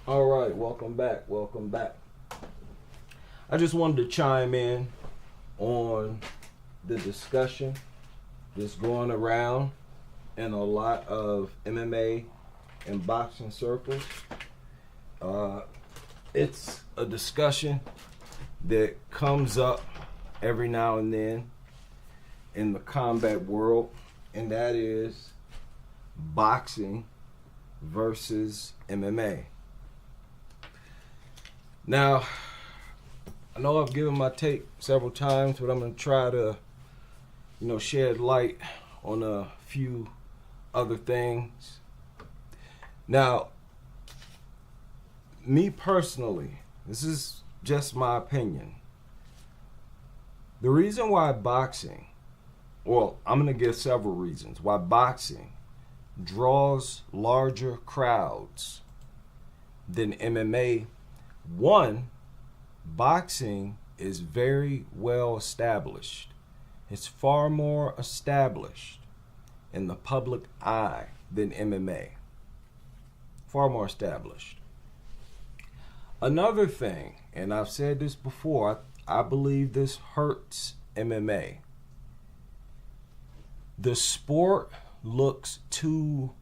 All right, welcome back. Welcome back. I just wanted to chime in on the discussion that's going around in a lot of MMA and boxing circles. It's a discussion that comes up every now and then in the combat world, and that is boxing versus MMA. Now, I know I've given my take several times, but I'm going to try to, shed light on a few other things. Now, me personally, this is just my opinion. The reason why boxing, I'm going to give several reasons why boxing draws larger crowds than MMA. One, boxing is very well established. It's far more established in the public eye than MMA. Far more established. Another thing, and I've said this before, I believe this hurts MMA. The sport looks too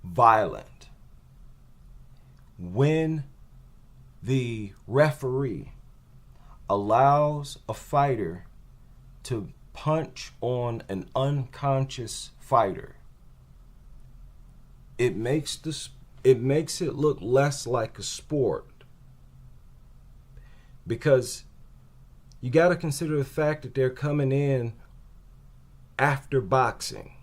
violent. When the referee allows a fighter to punch on an unconscious fighter, it makes it look less like a sport. Because you got to consider the fact that they're coming in after boxing,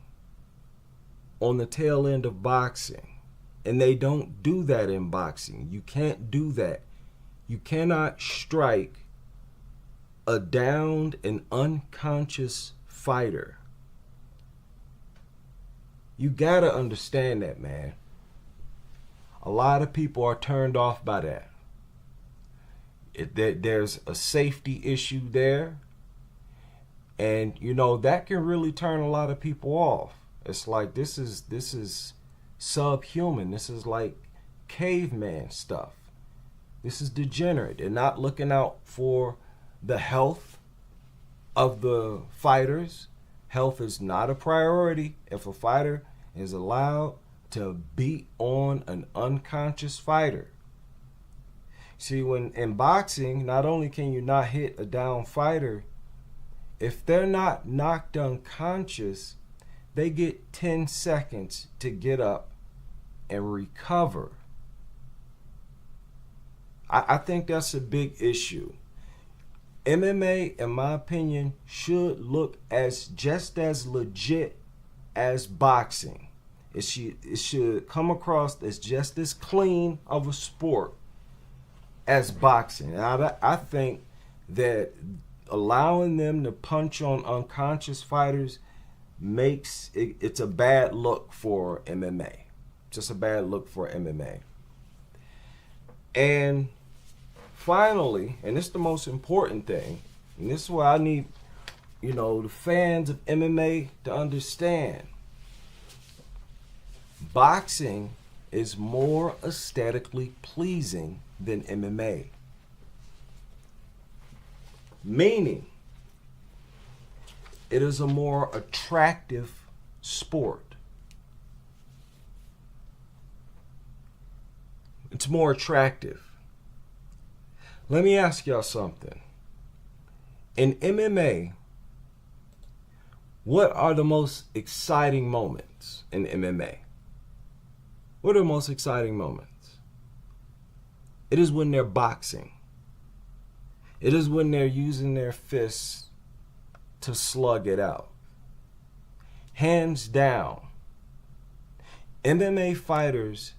on the tail end of boxing. And they don't do that in boxing. You can't do that. You cannot strike a downed and unconscious fighter. You gotta understand that, man. A lot of people are turned off by that. There's a safety issue there. And, that can really turn a lot of people off. It's like, this is subhuman. This is like caveman stuff. This is degenerate. They're not looking out for the health of the fighters. Health is not a priority if a fighter is allowed to beat on an unconscious fighter. See, when in boxing, not only can you not hit a down fighter, if they're not knocked unconscious, they get 10 seconds to get up and recover. I think that's a big issue. MMA, in my opinion, should look just as legit as boxing. It should come across as just as clean of a sport as boxing. I think that allowing them to punch on unconscious fighters makes it's a bad look for MMA. Just a bad look for MMA. And finally, and this is the most important thing, and this is what I need, the fans of MMA to understand. Boxing is more aesthetically pleasing than MMA. Meaning, it is a more attractive sport. It's more attractive. Let me ask y'all something. In MMA, what are the most exciting moments in MMA? What are the most exciting moments? It is when they're boxing. It is when they're using their fists to slug it out. Hands down, MMA fighters,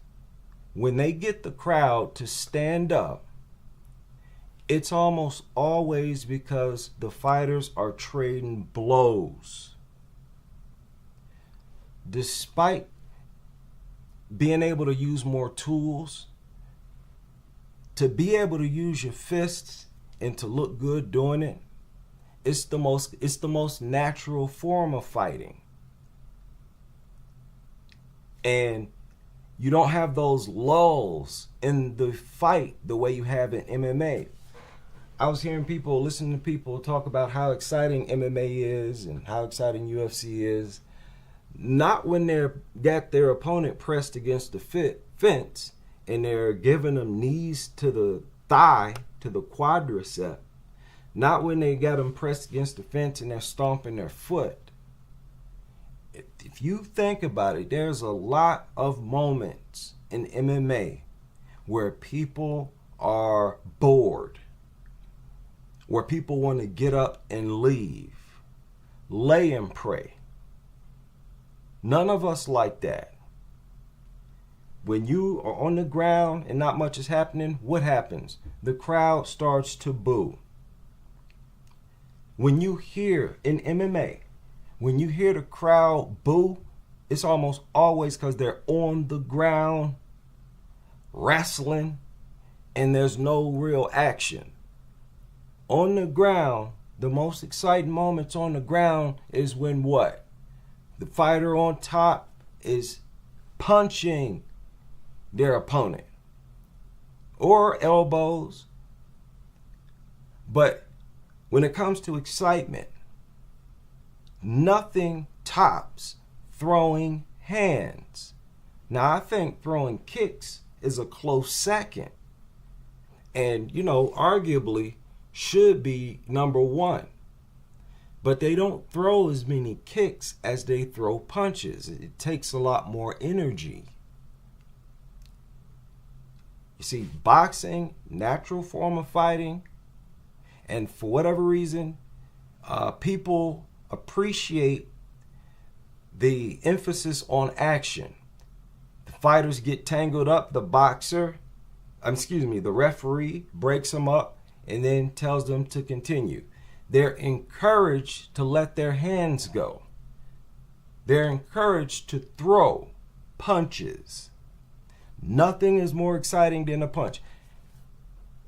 when they get the crowd to stand up, it's almost always because the fighters are trading blows. Despite being able to use more tools, to be able to use your fists and to look good doing it, it's the most natural form of fighting. And You don't have those lulls in the fight the way you have in MMA. I was hearing people, listening to people talk about how exciting MMA is and how exciting UFC is. Not when they're got their opponent pressed against the fence and they're giving them knees to the thigh, to the quadricep. Not when they got them pressed against the fence and they're stomping their foot. If you think about it, there's a lot of moments in MMA where people are bored, where people want to get up and leave, lay and pray. None of us like that. When you are on the ground and not much is happening, what happens? The crowd starts to boo. When you hear in MMA, when you hear the crowd boo, it's almost always because they're on the ground wrestling and there's no real action. On the ground, the most exciting moments on the ground is when what? The fighter on top is punching their opponent or elbows. But when it comes to excitement, nothing tops throwing hands. Now, I think throwing kicks is a close second. And, arguably should be number one. But they don't throw as many kicks as they throw punches. It takes a lot more energy. You see, boxing, natural form of fighting, and for whatever reason, people appreciate the emphasis on action. The fighters get tangled up, the referee breaks them up and then tells them to continue. They're encouraged to let their hands go. They're encouraged to throw punches. Nothing is more exciting than a punch.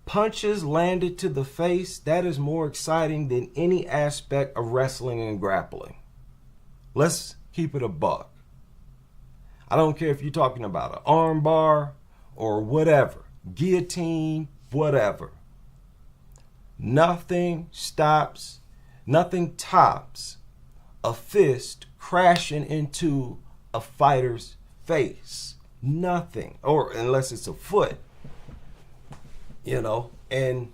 Punches landed to the face, that is more exciting than any aspect of wrestling and grappling. Let's keep it a buck. I don't care if you're talking about an arm bar or whatever, guillotine, whatever. Nothing tops a fist crashing into a fighter's face. Nothing. Or unless it's a foot. And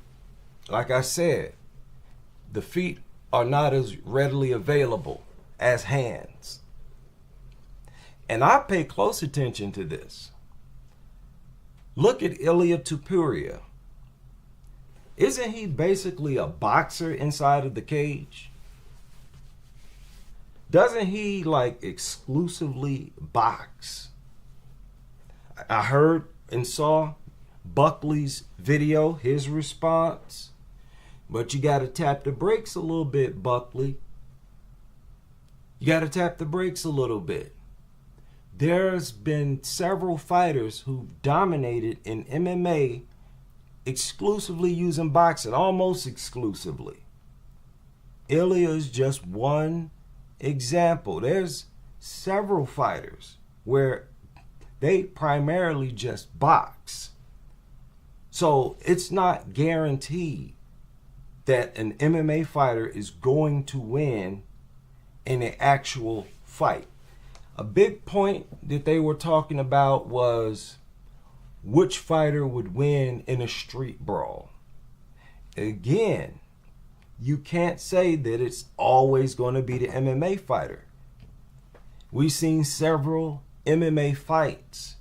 like I said, the feet are not as readily available as hands. And I pay close attention to this. Look at Ilia Topuria. Isn't he basically a boxer inside of the cage? Doesn't he exclusively box? I heard and saw Buckley's video, his response. But you got to tap the brakes a little bit, Buckley. You got to tap the brakes a little bit. There's been several fighters who've dominated in MMA exclusively using boxing, almost exclusively. Ilia is just one example. There's several fighters where they primarily just box. So it's not guaranteed that an MMA fighter is going to win in an actual fight. A big point that they were talking about was which fighter would win in a street brawl. Again, you can't say that it's always going to be the MMA fighter. We've seen several MMA fights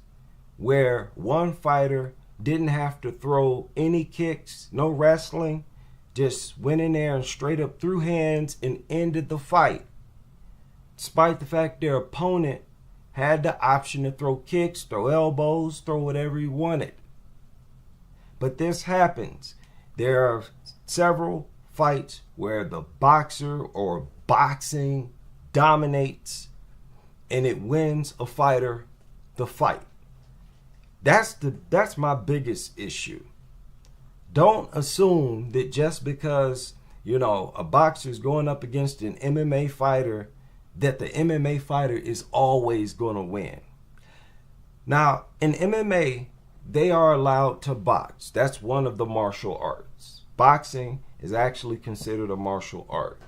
where one fighter didn't have to throw any kicks, no wrestling, just went in there and straight up threw hands and ended the fight. Despite the fact their opponent had the option to throw kicks, throw elbows, throw whatever he wanted. But this happens. There are several fights where the boxer or boxing dominates and it wins a fighter the fight. That's my biggest issue. Don't assume that just because, a boxer is going up against an MMA fighter, that the MMA fighter is always going to win. Now, in MMA, they are allowed to box. That's one of the martial arts. Boxing is actually considered a martial art.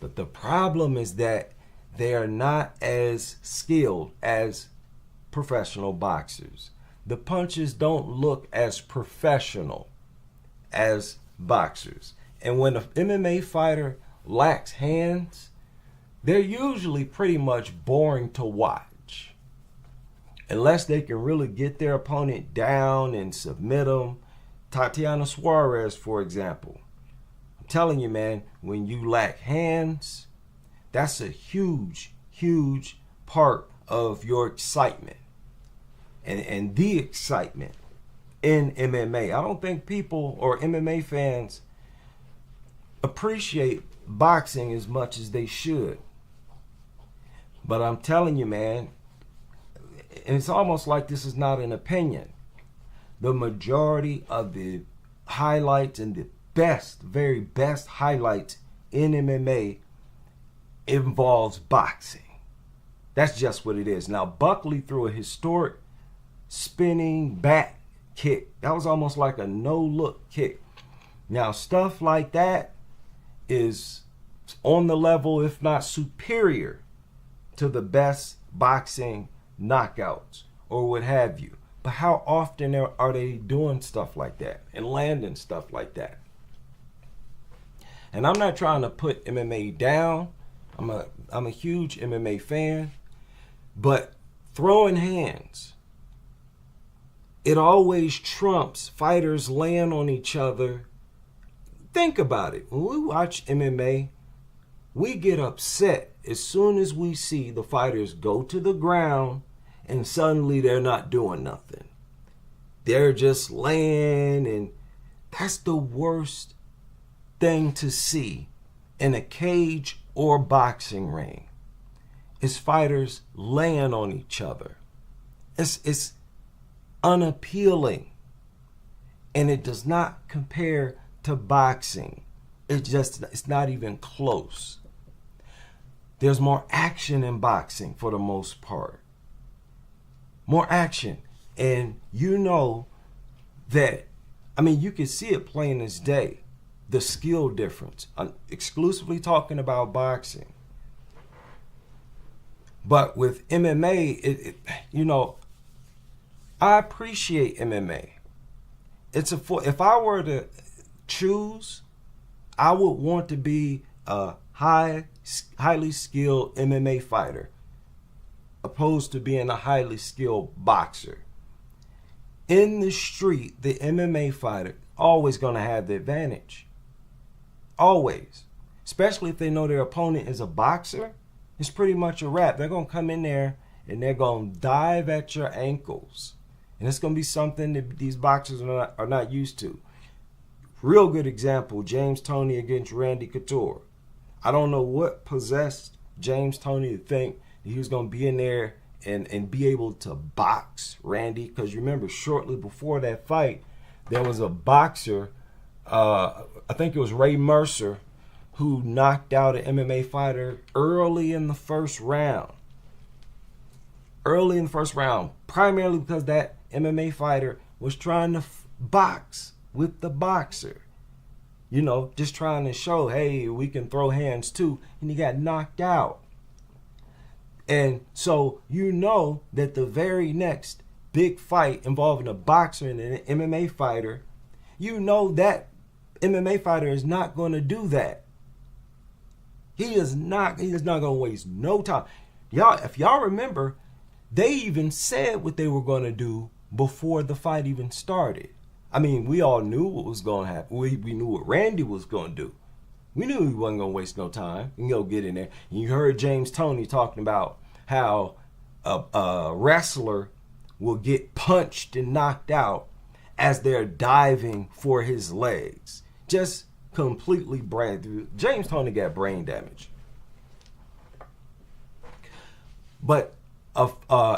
But the problem is that they are not as skilled as professional boxers. The punches don't look as professional as boxers. And when an MMA fighter lacks hands, they're usually pretty much boring to watch. Unless they can really get their opponent down and submit them. Tatiana Suarez, for example. I'm telling you, man, when you lack hands, that's a huge, huge part of your excitement. And the excitement in MMA. I don't think people or MMA fans appreciate boxing as much as they should. But I'm telling you, man, and it's almost like this is not an opinion. The majority of the highlights and the best, very best highlights in MMA involves boxing. That's just what it is. Now, Buckley threw a historic spinning back kick. That was almost like a no-look kick. Now, stuff like that is on the level, if not superior, to the best boxing knockouts or what have you. But how often are they doing stuff like that and landing stuff like that? And I'm not trying to put MMA down. I'm a huge MMA fan. But throwing hands, it always trumps fighters laying on each other. Think about it. When we watch MMA, we get upset as soon as we see the fighters go to the ground and suddenly they're not doing nothing. They're just laying, and that's the worst thing to see in a cage or boxing ring. Is fighters laying on each other. It's unappealing, and it does not compare to boxing. It's not even close. There's more action in boxing for the most part. More action. And you know that, I mean, you can see it plain as day. The skill difference. I'm exclusively talking about boxing. But with MMA, I appreciate MMA. If I were to choose, I would want to be a highly skilled MMA fighter opposed to being a highly skilled boxer. In the street, the MMA fighter always going to have the advantage. Always. Especially if they know their opponent is a boxer. It's pretty much a wrap. They're going to come in there and they're going to dive at your ankles. And it's going to be something that these boxers are not used to. Real good example, James Toney against Randy Couture. I don't know what possessed James Toney to think that he was going to be in there and be able to box Randy. Because remember, shortly before that fight, there was a boxer, I think it was Ray Mercer, who knocked out an MMA fighter early in the first round. Early in the first round, primarily because that MMA fighter was trying to box with the boxer. You know, just trying to show, hey, we can throw hands too. And he got knocked out. And so you know that the very next big fight involving a boxer and an MMA fighter, you know that MMA fighter is not going to do that. He is not going to waste no time. Y'all, if y'all remember, they even said what they were going to do before the fight even started. I mean, we all knew what was going to happen. We knew what Randy was going to do. We knew he wasn't going to waste no time and go get in there. And you heard James Toney talking about how a wrestler will get punched and knocked out as they're diving for his legs. Just completely James Toney got brain damage. But a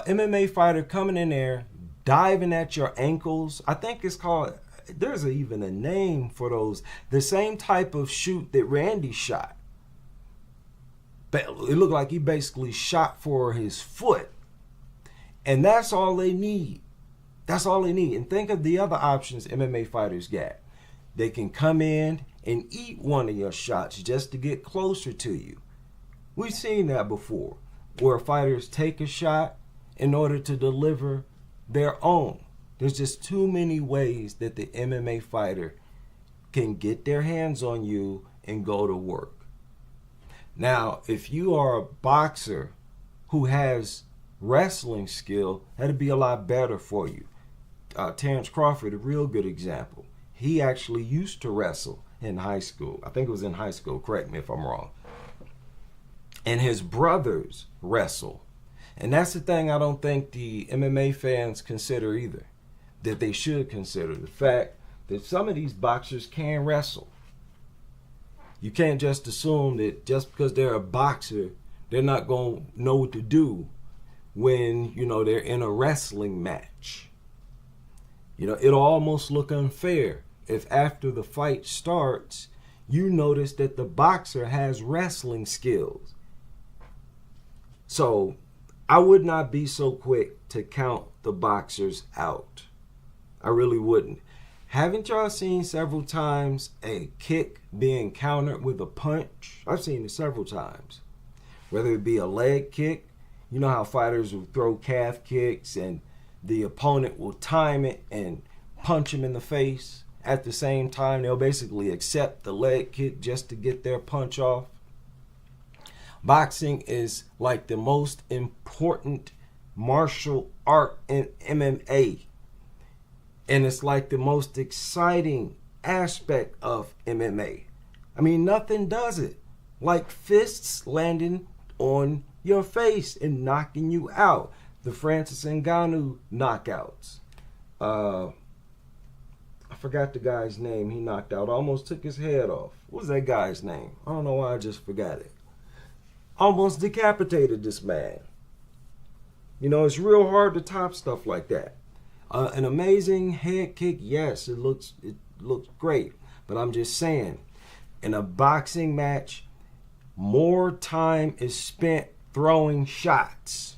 MMA fighter coming in there, diving at your ankles, I think it's called, there's even a name for those, the same type of shoot that Randy shot. But it looked like he basically shot for his foot. And that's all they need. That's all they need. And think of the other options MMA fighters got. They can come in and eat one of your shots just to get closer to you. We've seen that before, where fighters take a shot in order to deliver their own. There's just too many ways that the MMA fighter can get their hands on you and go to work. Now, if you are a boxer who has wrestling skill, that'd be a lot better for you. Terrence Crawford, a real good example. He actually used to wrestle in high school. I think it was in high school. Correct me if I'm wrong. And his brothers wrestle. And that's the thing I don't think the MMA fans consider either. That they should consider. The fact that some of these boxers can wrestle. You can't just assume that just because they're a boxer, they're not going to know what to do when, they're in a wrestling match. It'll almost look unfair if after the fight starts, you notice that the boxer has wrestling skills. So I would not be so quick to count the boxers out. I really wouldn't. Haven't y'all seen several times a kick being countered with a punch? I've seen it several times. Whether it be a leg kick, you know how fighters will throw calf kicks and the opponent will time it and punch him in the face. At the same time, they'll basically accept the leg kick just to get their punch off. Boxing is like the most important martial art in MMA. And it's like the most exciting aspect of MMA. I mean, nothing does it like fists landing on your face and knocking you out. The Francis Ngannou knockouts. I forgot the guy's name he knocked out. Almost took his head off. What was that guy's name? I don't know why I just forgot it. Almost decapitated this man. It's real hard to top stuff like that. An amazing head kick, yes, it looks great. But I'm just saying, in a boxing match, more time is spent throwing shots.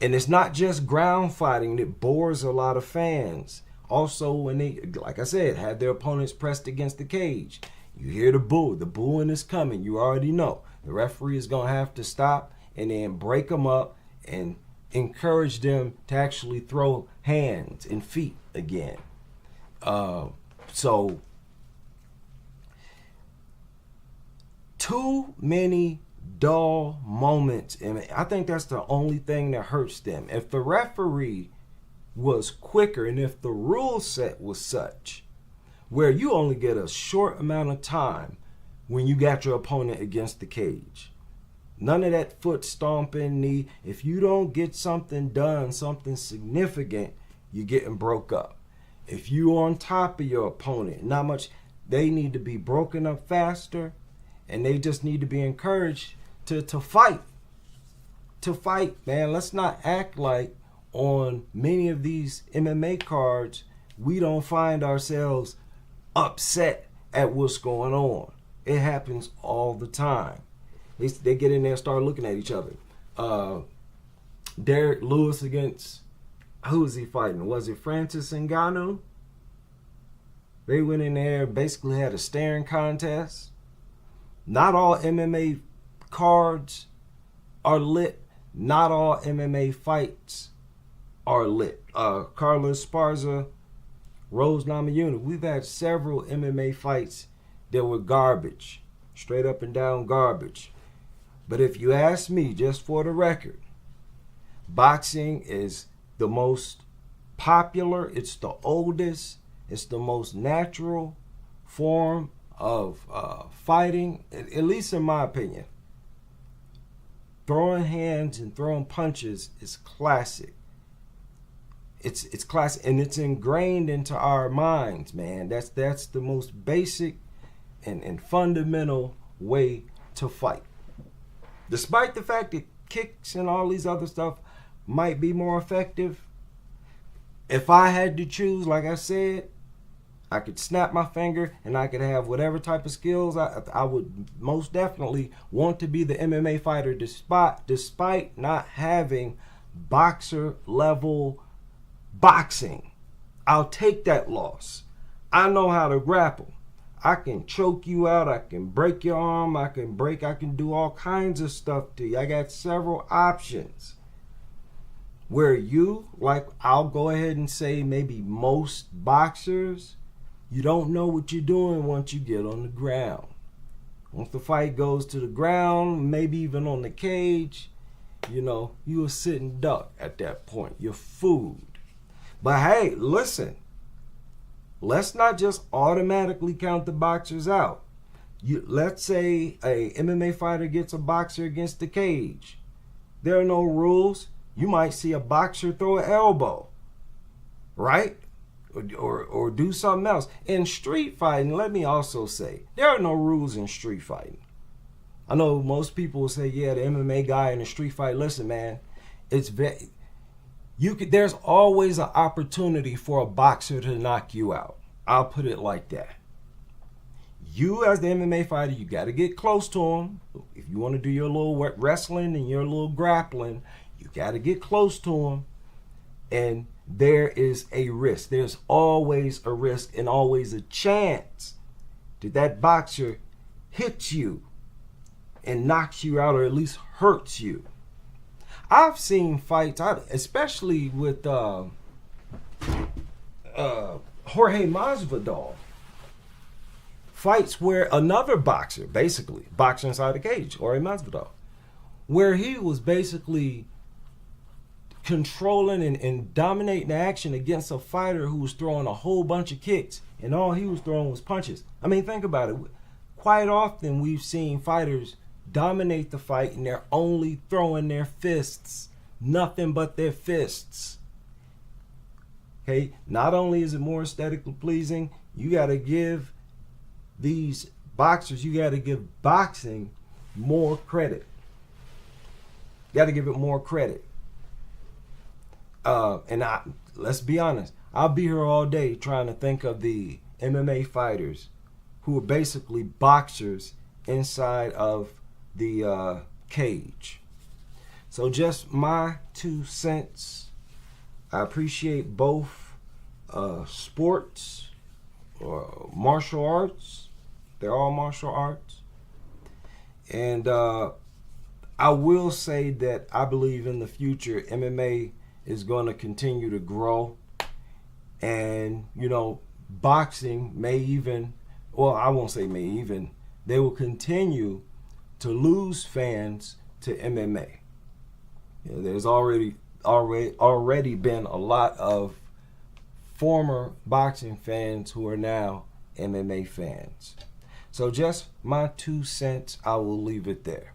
And it's not just ground fighting that bores a lot of fans. Also, when they, like I said, have their opponents pressed against the cage, you hear the boo. The booing is coming. You already know. The referee is going to have to stop and then break them up and encourage them to actually throw hands and feet again. So, too many dull moments. And I think that's the only thing that hurts them. If the referee was quicker and if the rule set was such where you only get a short amount of time when you got your opponent against the cage. None of that foot stomping, knee. If you don't get something done, something significant, you're getting broke up. If you're on top of your opponent, not much, they need to be broken up faster, and they just need to be encouraged to fight. To fight, man. Let's not act like on many of these MMA cards, we don't find ourselves upset at what's going on. It happens all the time. They get in there and start looking at each other. Derek Lewis against, who was he fighting? Was it Francis Ngannou? They went in there and basically had a staring contest. Not all MMA cards are lit. Not all MMA fights are lit. Carlos Esparza, Rose Namajunas. We've had several MMA fights that were garbage. Straight up and down garbage. But if you ask me, just for the record, boxing is the most popular, it's the oldest, it's the most natural form of fighting, at least in my opinion. Throwing hands and throwing punches is classic. It's classic, and it's ingrained into our minds, man. That's the most basic and fundamental way to fight. Despite the fact that kicks and all these other stuff might be more effective, if I had to choose, like I said, I could snap my finger and I could have whatever type of skills. I would most definitely want to be the MMA fighter despite not having boxer level boxing. I'll take that loss. I know how to grapple. I can choke you out. I can break your arm. I can do all kinds of stuff to you. I got several options. Where you, like, I'll go ahead and say maybe most boxers, you don't know what you're doing once you get on the ground. Once the fight goes to the ground, maybe even on the cage, you're a sitting duck at that point. You're food. But hey, listen, let's not just automatically count the boxers out. Let's say a MMA fighter gets a boxer against the cage. There are no rules. You might see a boxer throw an elbow, right? Or do something else. In street fighting, let me also say, there are no rules in street fighting. I know most people will say, yeah, the MMA guy in the street fight, listen, man, there's always an opportunity for a boxer to knock you out. I'll put it like that. You as the MMA fighter, you got to get close to him. If you want to do your little wrestling and your little grappling, you got to get close to him. And there is a risk. There's always a risk and always a chance that boxer hits you and knocks you out, or at least hurts you. I've seen fights, especially with Jorge Masvidal, fights where another boxer, basically, boxer inside the cage, Jorge Masvidal, where he was basically controlling and dominating the action against a fighter who was throwing a whole bunch of kicks, and all he was throwing was punches. I mean, think about it. Quite often we've seen fighters dominate the fight and they're only throwing their fists, nothing but their fists. Okay, not only is it more aesthetically pleasing, you got to give these boxers, you got to give boxing more credit. You got to give it more credit. Let's be honest, I'll be here all day trying to think of the MMA fighters who are basically boxers inside of the cage. So just my 2 cents. I appreciate both sports or martial arts. They're all martial arts. And I will say that I believe in the future MMA is going to continue to grow. And, boxing may even, well, I won't say may even, they will continue to lose fans to MMA. There's already been a lot of former boxing fans who are now MMA fans. So just my 2 cents, I will leave it there.